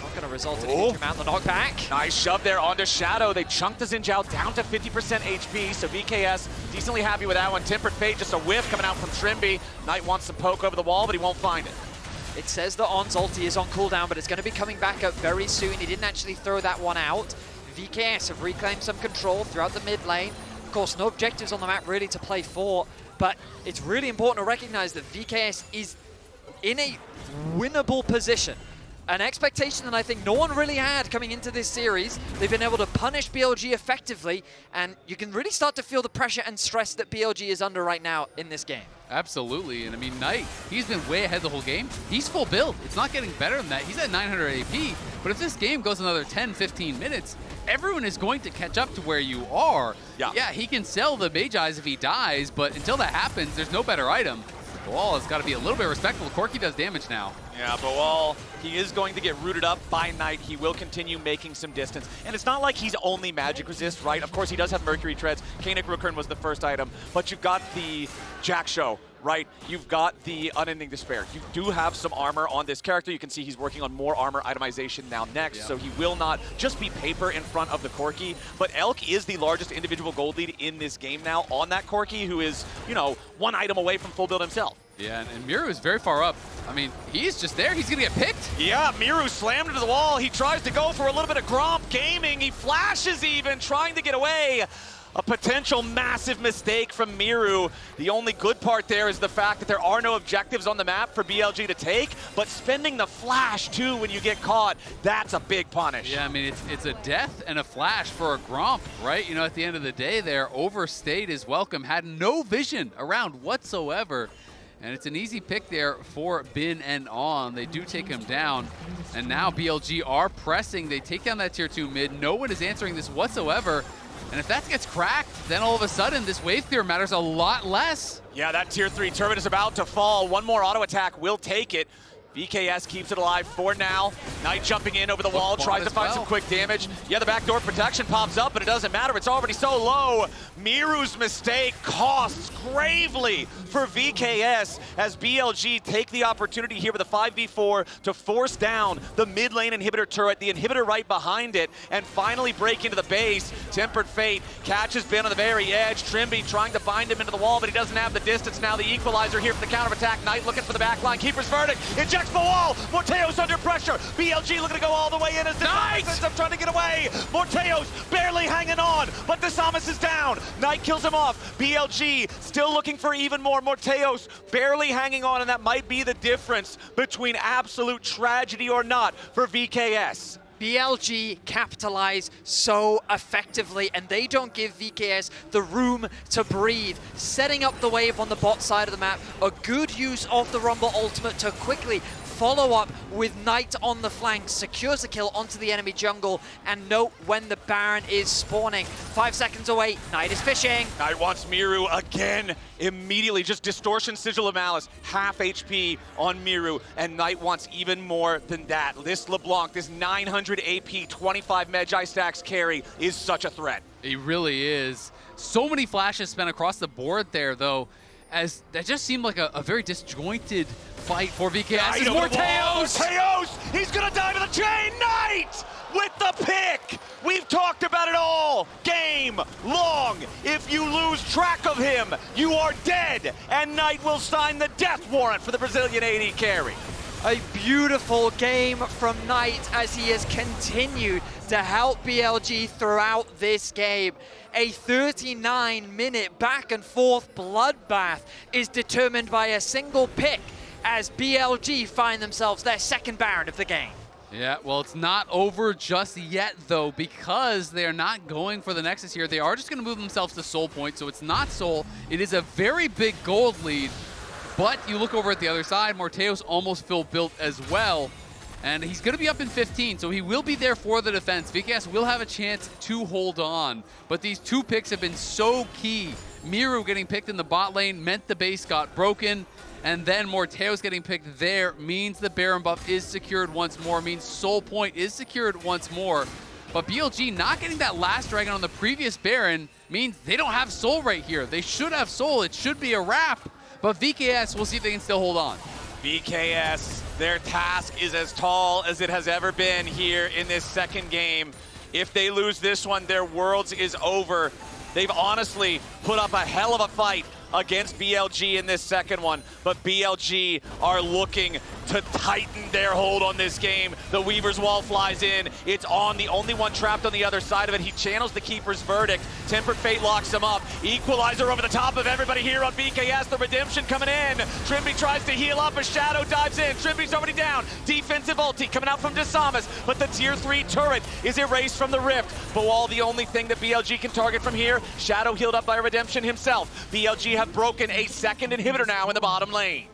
Not going to result in a huge amount of the knockback. Nice shove there onto Shadow. They chunked the Zhao down to 50% HP, so VKS decently happy with that one. Tempered Fate, just a whiff coming out from Trymbi. Knight wants to poke over the wall, but he won't find it. It says that On's ulti is on cooldown, but it's going to be coming back up very soon. He didn't actually throw that one out. VKS have reclaimed some control throughout the mid lane. Of course, no objectives on the map really to play for, but it's really important to recognize that VKS is in a winnable position. An expectation that I think no one really had coming into this series. They've been able to punish BLG effectively, and you can really start to feel the pressure and stress that BLG is under right now in this game. Absolutely, and I mean, Knight, he's been way ahead the whole game. He's full build. It's not getting better than that. He's at 900 AP, but if this game goes another 10, 15 minutes, everyone is going to catch up to where you are. Yeah, he can sell the Mage Eyes if he dies, but until that happens, there's no better item. Boal has got to be a little bit respectful. Corki does damage now. Yeah, Boal, he is going to get rooted up by Knight. He will continue making some distance. And it's not like he's only magic resist, right? Of course, he does have Mercury Treads. Kanik Rookern was the first item, but you've got the Jack Show, right? You've got the Unending Despair. You do have some armor on this character. You can see he's working on more armor itemization now next, so he will not just be paper in front of the Corki. But Elk is the largest individual gold lead in this game now on that Corki, who is, you know, one item away from full build himself. Yeah, and Mireu is very far up. I mean, he's just there. He's going to get picked. Yeah, Mireu slammed into the wall. He tries to go for a little bit of Gromp gaming. He flashes even, trying to get away. A potential massive mistake from Mireu. The only good part there is the fact that there are no objectives on the map for BLG to take, but spending the flash too when you get caught, that's a big punish. Yeah, I mean, it's a death and a flash for a Gromp, right? You know, at the end of the day there, overstayed his welcome, had no vision around whatsoever. And it's an easy pick there for Bin and On. They do take him down. And now BLG are pressing. They take down that tier 2 mid. No one is answering this whatsoever. And if that gets cracked, then all of a sudden this wave clear matters a lot less. Yeah, that tier 3 turret is about to fall. One more auto attack will take it. VKS keeps it alive for now. Knight jumping in over the wall, tries to find some quick damage. Yeah, the backdoor protection pops up, but it doesn't matter. It's already so low. Mireu's mistake costs gravely for VKS as BLG take the opportunity here with a 5v4 to force down the mid lane inhibitor turret, the inhibitor right behind it, and finally break into the base. Tempered Fate catches Ben on the very edge. Trymbi trying to bind him into the wall, but he doesn't have the distance now. The equalizer here for the counter attack. Knight looking for the backline. Keeper's verdict. Ejects Boal. Morttheus under pressure. BLG looking to go all the way in as Disamis ends up trying to get away. Morttheus barely hanging on, but Disamis is down. Knight kills him off. BLG still looking for even more. Morttheus barely hanging on, and that might be the difference between absolute tragedy or not for VKS. BLG capitalize so effectively, and they don't give VKS the room to breathe. Setting up the wave on the bot side of the map, a good use of the Rumble ultimate to quickly follow up with Knight on the flank, secures a kill onto the enemy jungle, and note when the Baron is spawning. 5 seconds away, Knight is fishing. Knight wants Mireu again, immediately, just Distortion, Sigil of Malice, half HP on Mireu, and Knight wants even more than that. This LeBlanc, this 900 AP, 25 Magi stacks carry is such a threat. He really is. So many flashes spent across the board there, though, as that just seemed like a very disjointed fight for VKS. It's Morttheus! He's gonna die to the chain! Knight with the pick! We've talked about it all game long. If you lose track of him, you are dead, and Knight will sign the death warrant for the Brazilian AD carry. A beautiful game from Knight as he has continued to help BLG throughout this game. A 39-minute back and forth bloodbath is determined by a single pick as BLG find themselves their second Baron of the game. Yeah, well, it's not over just yet, though, because they are not going for the Nexus here. They are just going to move themselves to Soul Point, so it's not Soul. It is a very big gold lead, but you look over at the other side, Morttheus almost full built as well, and he's going to be up in 15, so he will be there for the defense. VKS will have a chance to hold on, but these two picks have been so key. Mireu getting picked in the bot lane meant the base got broken, and then Morttheus getting picked there means the Baron buff is secured once more, means Soul Point is secured once more. But BLG not getting that last dragon on the previous Baron means they don't have Soul right here. They should have Soul. It should be a wrap. But VKS, we'll see if they can still hold on. VKS, their task is as tall as it has ever been here in this second game. If they lose this one, their Worlds is over. They've honestly put up a hell of a fight against BLG in this second one, but BLG are looking to tighten their hold on this game. The Weaver's Wall flies in. It's on, the only one trapped on the other side of it. He channels the Keeper's verdict. Tempered Fate locks him up. Equalizer over the top of everybody here on VKS. The redemption coming in. Trymbi tries to heal up as Shadow dives in. Trymbi's already down. Defensive ulti coming out from Disamis, but the tier 3 turret is erased from the rift. Boal, the only thing that BLG can target from here. Shadow healed up by redemption himself. BLG have broken a second inhibitor now in the bottom lane.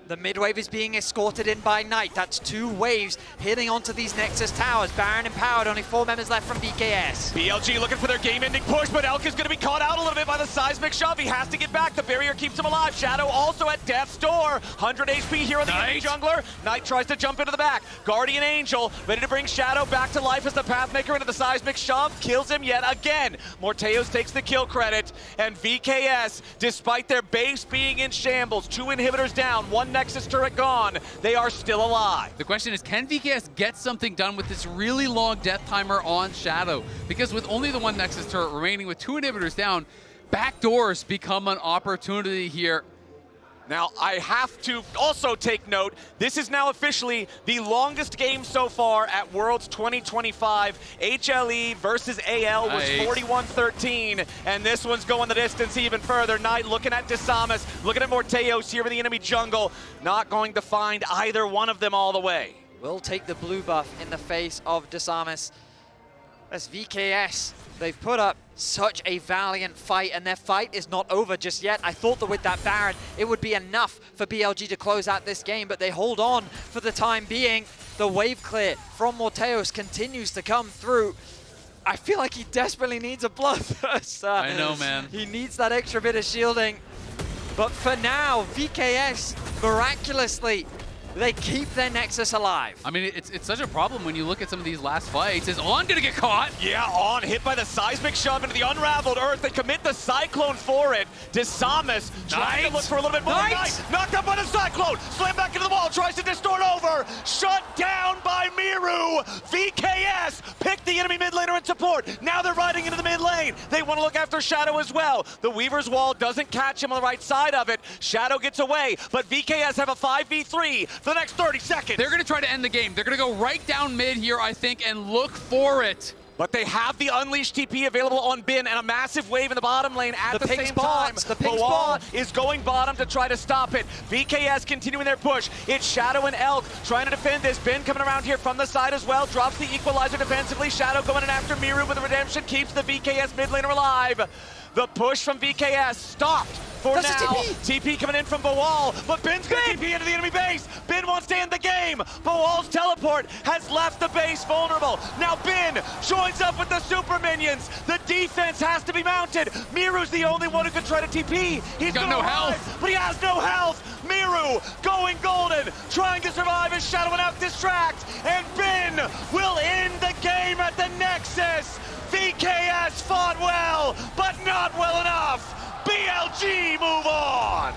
The mid wave is being escorted in by Knight. That's 2 waves hitting onto these Nexus towers. Baron empowered, only 4 members left from VKS. BLG looking for their game-ending push, but Elk is going to be caught out a little bit by the seismic shove. He has to get back. The barrier keeps him alive. Shadow also at death's door. 100 HP here on the enemy jungler. Knight tries to jump into the back. Guardian Angel ready to bring Shadow back to life as the Pathmaker into the seismic shove. Kills him yet again. Morttheus takes the kill credit, and VKS, despite their base being in shambles, 2 inhibitors down, 1 Nexus turret gone, they are still alive. The question is, can VKS get something done with this really long death timer on Shadow? Because with only the 1 Nexus turret remaining with 2 inhibitors down, backdoors become an opportunity here. Now, I have to also take note, this is now officially the longest game so far at Worlds 2025. HLE versus AL was 41-13, and this one's going the distance even further. Knight looking at Disamis, looking at Morttheus here in the enemy jungle, not going to find either one of them all the way. Will take the blue buff in the face of Disamis. That's VKS. They've put up such a valiant fight, and their fight is not over just yet. I thought that with that Baron, it would be enough for BLG to close out this game, but they hold on for the time being. The wave clear from Morttheus continues to come through. I feel like he desperately needs a bloodthirst. I know, man. He needs that extra bit of shielding. But for now, VKS, miraculously, they keep their Nexus alive. I mean, it's such a problem when you look at some of these last fights. Is On gonna get caught? Yeah, On hit by the seismic shove into the unraveled earth. They commit the cyclone for it. Disamis trying to look for a little bit more. Knight knocked up by the cyclone. Slam back into the wall. Tries to distort over. Shut down by Mireu. VKS picked the enemy mid laner in support. Now they're riding into the mid lane. They want to look after Shadow as well. The Weaver's wall doesn't catch him on the right side of it. Shadow gets away, but VKS have a 5v3 for the next 30 seconds. They're gonna try to end the game. They're gonna go right down mid here, I think, and look for it. But they have the Unleashed TP available on Bin and a massive wave in the bottom lane at the same time. The pink Boal spot is going bottom to try to stop it. VKS continuing their push. It's Shadow and Elk trying to defend this. Bin coming around here from the side as well. Drops the equalizer defensively. Shadow going in after Mireu with the redemption. Keeps the VKS mid laner alive. The push from VKS stopped for That's now. a TP coming in from Boal, but Bin's gonna TP into the enemy base. Bin wants to end the game. Boal's teleport has left the base vulnerable. Now Bin joins up with the super minions. The defense has to be mounted. Mireu's the only one who can try to TP. He's got gonna no arrive, health. but he has no health. Mireu going golden, trying to survive as Shadow and Elk distract, and Bin will end the game at the Nexus. VKS fought well, but not well enough. BLG move on.